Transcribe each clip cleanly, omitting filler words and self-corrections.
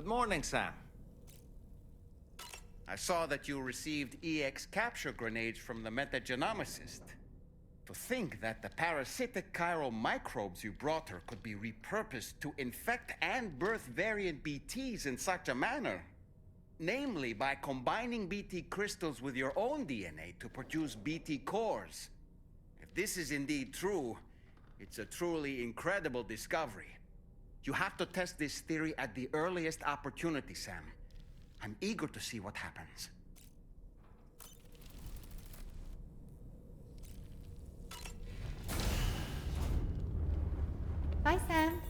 Good morning, Sam. I saw that you received EX capture grenades from the metagenomicist. To think that the parasitic chiral microbes you brought her could be repurposed to infect and birth variant BTs in such a manner. Namely, by combining BT crystals with your own DNA to produce BT cores. If this is indeed true, it's a truly incredible discovery. You have to test this theory at the earliest opportunity, Sam. I'm eager to see what happens. Bye, Sam.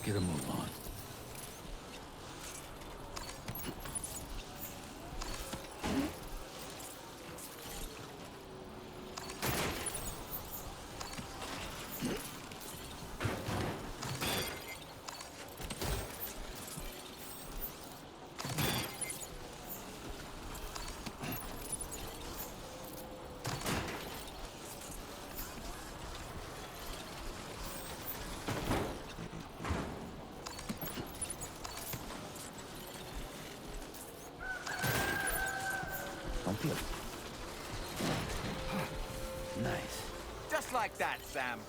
get a move on. Don't feel it. Nice. Just like that, Sam.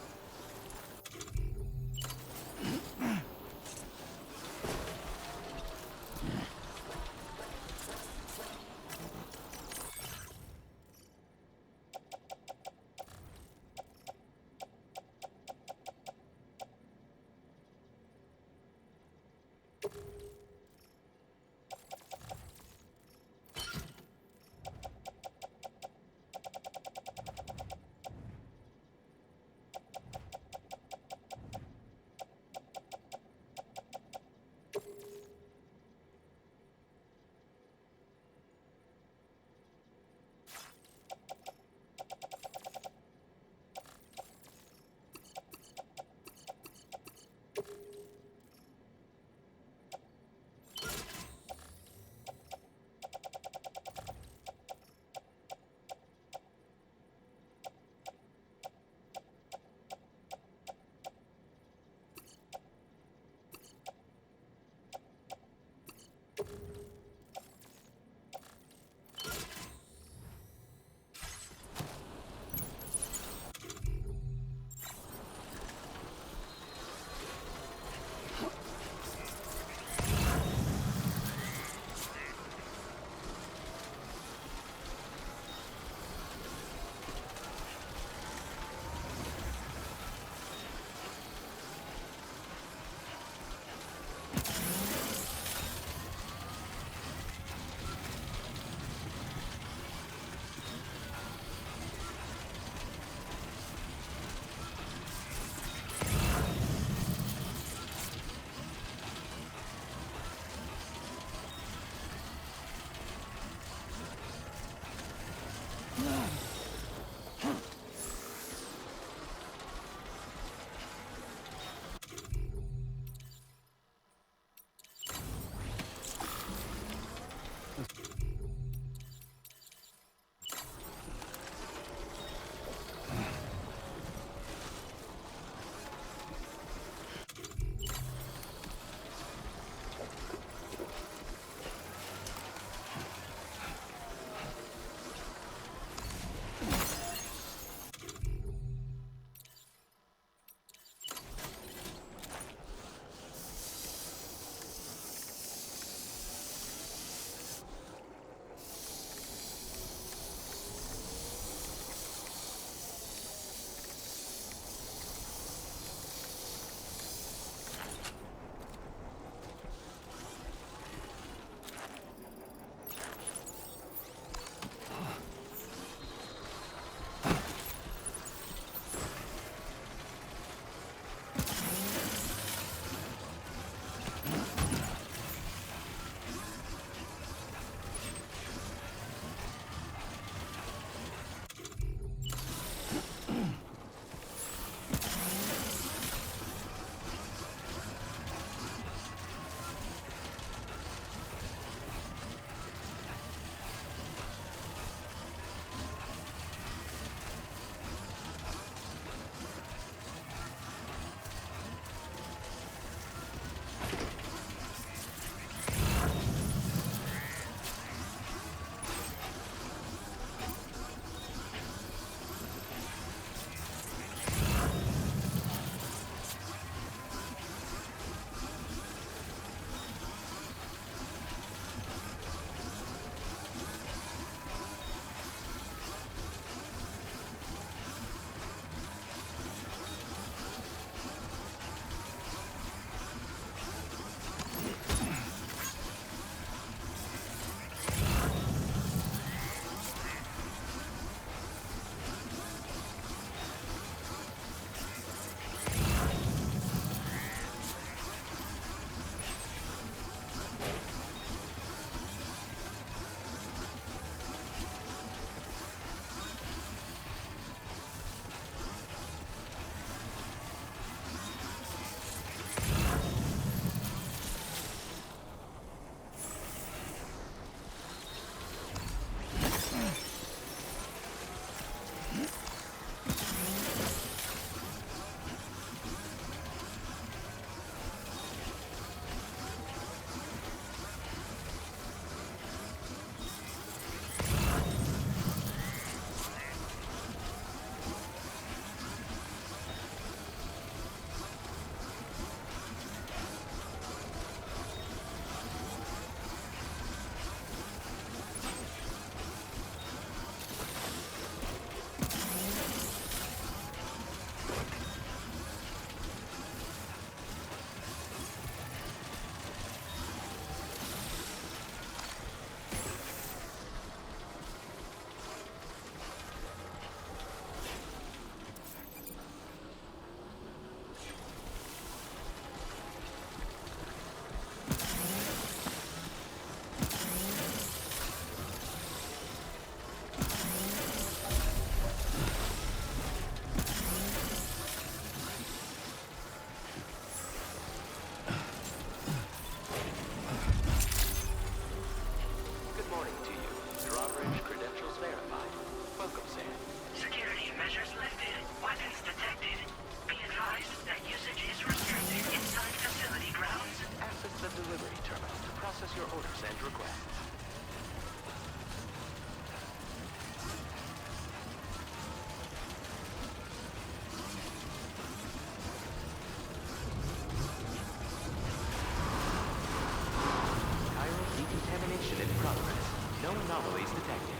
anomalies detected.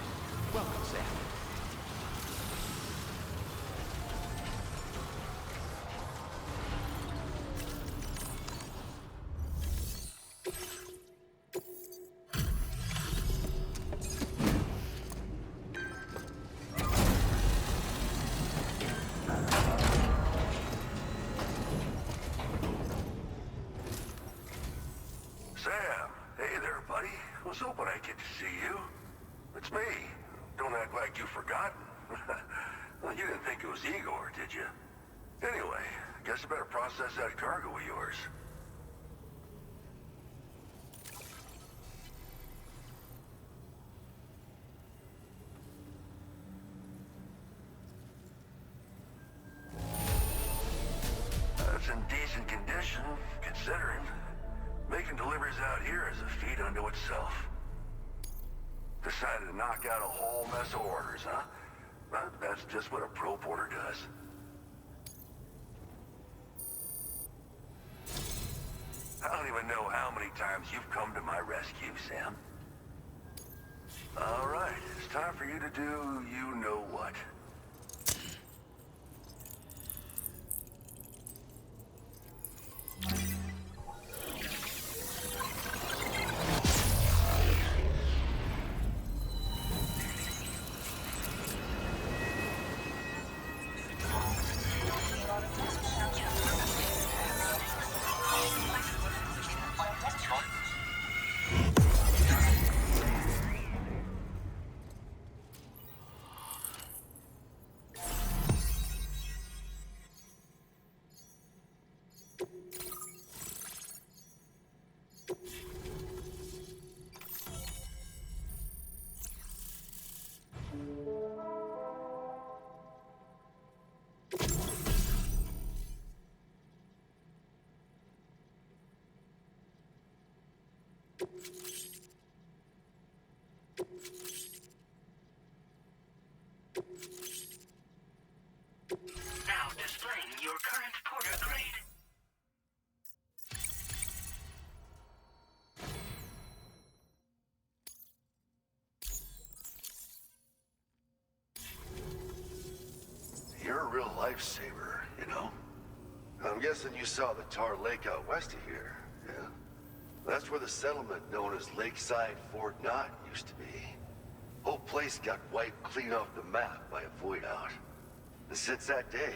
Welcome, Sam. Sam, hey there, buddy. Was hoping I'd get to see you. It's me. Don't act like you've forgotten. Well, you didn't think it was Igor, did you? Anyway, guess I better process that cargo of yours. It's in decent condition, considering. Making deliveries out here is a feat unto itself. Decided to knock out a whole mess of orders, huh? But that's just what a pro porter does. I don't even know how many times you've come to my rescue, Sam. All right, it's time for you to do you-know-what. Now displaying your current porter grade. You're a real lifesaver, you know? I'm guessing you saw the Tar Lake out west of here, yeah? That's where the settlement known as Lakeside Fort Knott used to be. Whole place got wiped clean off the map by a void out. And since that day,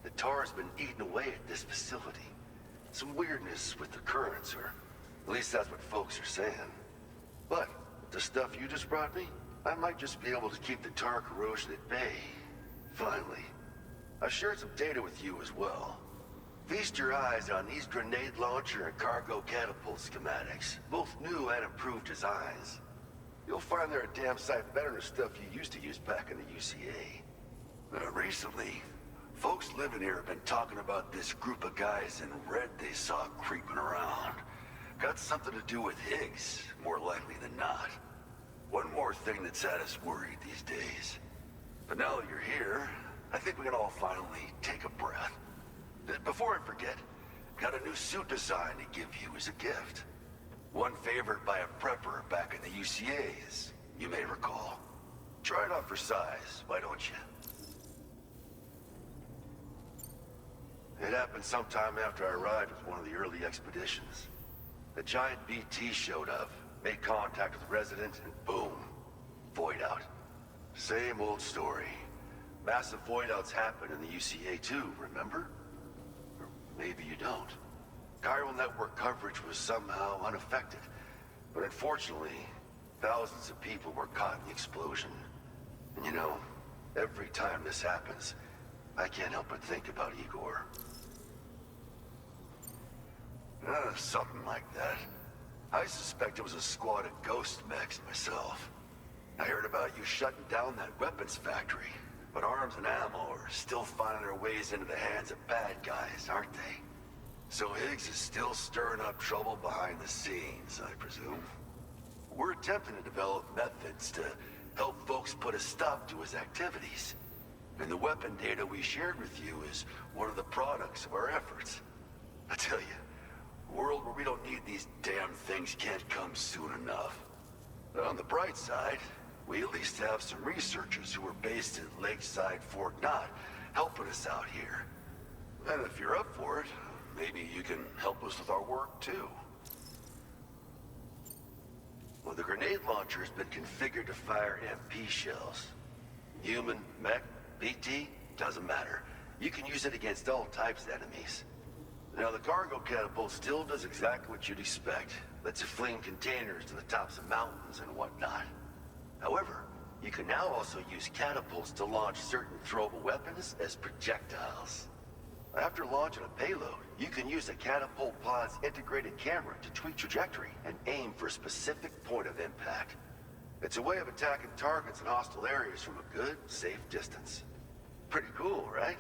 the tar's been eating away at this facility. Some weirdness with the currents, or at least that's what folks are saying. But with the stuff you just brought me, I might just be able to keep the tar corrosion at bay. Finally. I've shared some data with you as well. Feast your eyes on these grenade launcher and cargo catapult schematics, both new and improved designs. You'll find they're a damn sight better than stuff you used to use back in the UCA. Recently, folks living here have been talking about this group of guys in red they saw creeping around. Got something to do with Higgs, more likely than not. One more thing that's had us worried these days. But now that you're here, I think we can all finally take a breath. Before I forget, got a new suit design to give you as a gift. One favored by a prepper back in the UCAs, you may recall. Try it on for size, why don't you? It happened sometime after I arrived with one of the early expeditions. The giant BT showed up, made contact with residents, and boom, void out. Same old story. Massive void outs happen in the UCA too, remember? Or maybe you don't. Chiral network coverage was somehow unaffected. But unfortunately, thousands of people were caught in the explosion. And you know, every time this happens, I can't help but think about Igor. Something like that. I suspect it was a squad of ghost mechs myself. I heard about you shutting down that weapons factory, but arms and ammo are still finding their ways into the hands of bad guys, aren't they? So Higgs is still stirring up trouble behind the scenes, I presume. We're attempting to develop methods to help folks put a stop to his activities. And the weapon data we shared with you is one of the products of our efforts. I tell you, a world where we don't need these damn things can't come soon enough. On the bright side, we at least have some researchers who are based in Lakeside Fort Knott helping us out here. And if you're up for it, maybe you can help us with our work too. Well, the grenade launcher has been configured to fire MP shells. Human, mech, BT, doesn't matter. You can use it against all types of enemies. Now, the cargo catapult still does exactly what you'd expect. Lets you fling containers to the tops of mountains and whatnot. However, you can now also use catapults to launch certain throwable weapons as projectiles. After launching a payload, you can use a catapult pod's integrated camera to tweak trajectory and aim for a specific point of impact. It's a way of attacking targets in hostile areas from a good, safe distance. Pretty cool, right?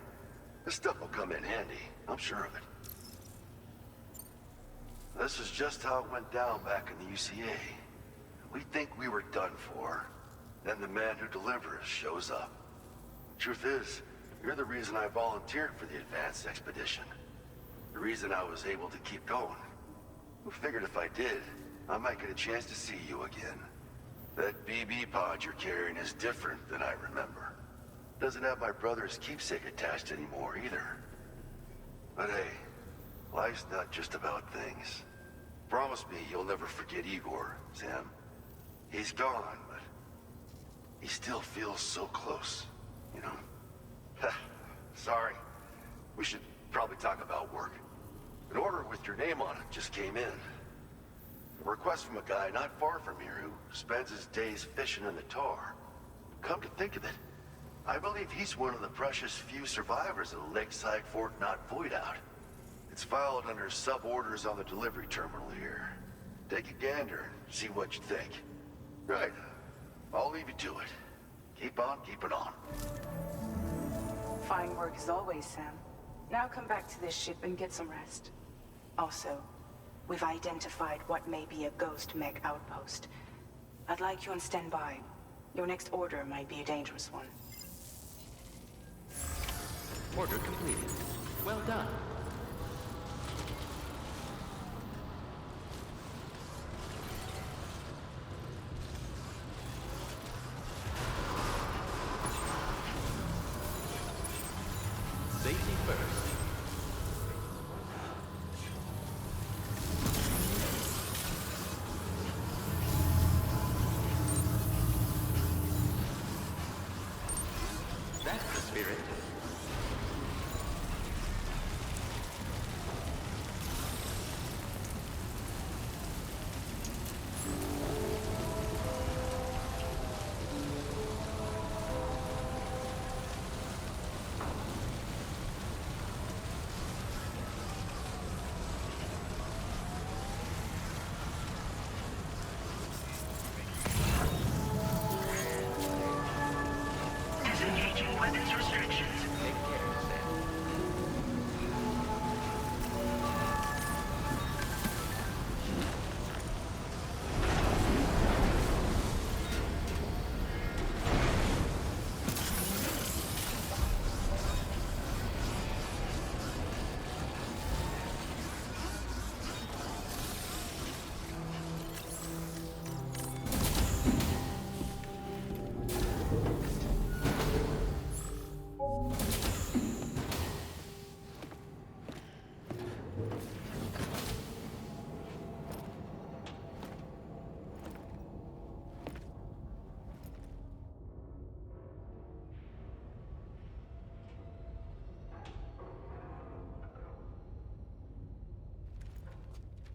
This stuff will come in handy, I'm sure of it. This is just how it went down back in the UCA. We think we were done for. Then the man who delivers shows up. Truth is, you're the reason I volunteered for the advanced expedition. The reason I was able to keep going. Who figured if I did, I might get a chance to see you again. That BB pod you're carrying is different than I remember. Doesn't have my brother's keepsake attached anymore either. But hey, life's not just about things. Promise me you'll never forget Igor, Sam. He's gone, but he still feels so close, you know? Sorry. We should probably talk about work. An order with your name on it just came in. A request from a guy not far from here who spends his days fishing in the tar. Come to think of it, I believe he's one of the precious few survivors of the Lakeside Fort Knott void out. It's filed under sub-orders on the delivery terminal here. Take a gander and see what you think. Right. I'll leave you to it. Keep on keeping on. Fine work as always, Sam. Now come back to this ship and get some rest. Also, we've identified what may be a ghost mech outpost. I'd like you on standby. Your next order might be a dangerous one. Order completed. Well done. Safety first. That's the spirit. Disengaging weapons restrictions. Take care, Sam.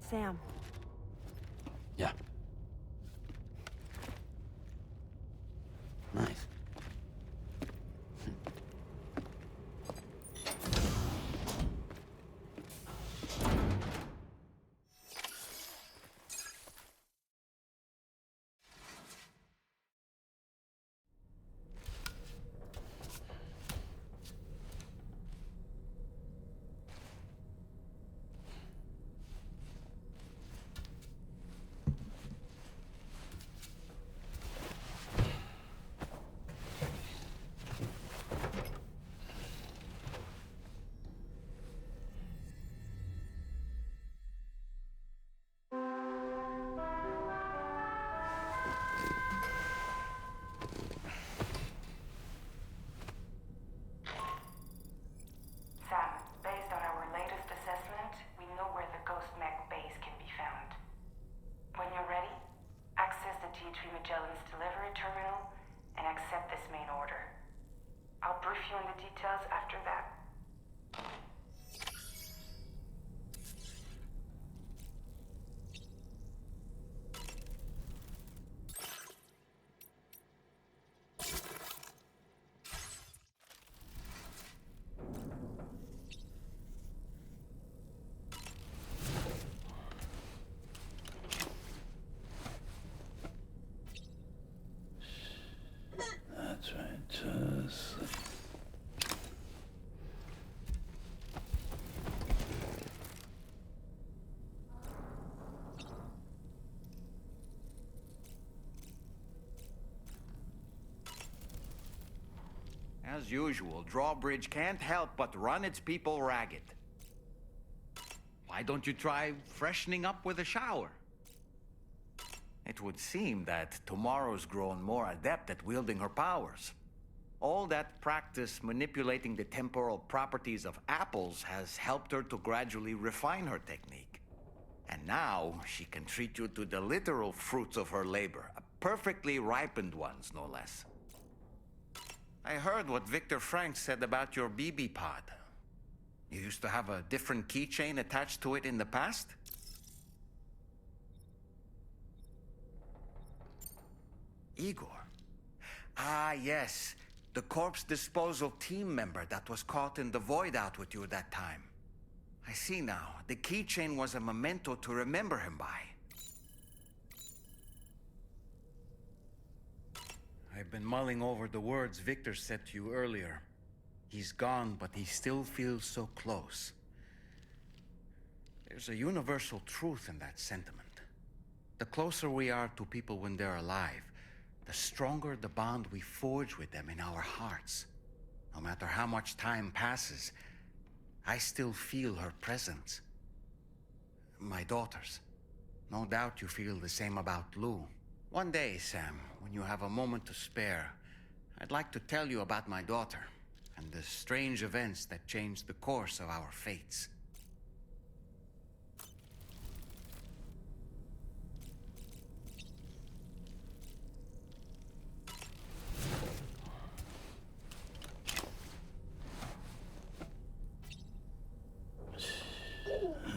Sam. Yeah. Nice. Sully's delivery terminal and accept this main order. I'll brief you on the details after that. That's right. Just like... As usual, Drawbridge can't help but run its people ragged. Why don't you try freshening up with a shower? It would seem that tomorrow's grown more adept at wielding her powers. All that practice manipulating the temporal properties of apples has helped her to gradually refine her technique. And now she can treat you to the literal fruits of her labor, perfectly ripened ones, no less. I heard what Victor Frank said about your BB pod. You used to have a different keychain attached to it in the past? Igor. Ah, yes. The corpse disposal team member that was caught in the void out with you that time. I see now. The keychain was a memento to remember him by. I've been mulling over the words Victor said to you earlier. He's gone, but he still feels so close. There's a universal truth in that sentiment. The closer we are to people when they're alive, the stronger the bond we forge with them in our hearts. No matter how much time passes, I still feel her presence. My daughters. No doubt you feel the same about Lou. One day, Sam, when you have a moment to spare, I'd like to tell you about my daughter and the strange events that changed the course of our fates.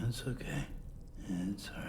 It's okay. It's all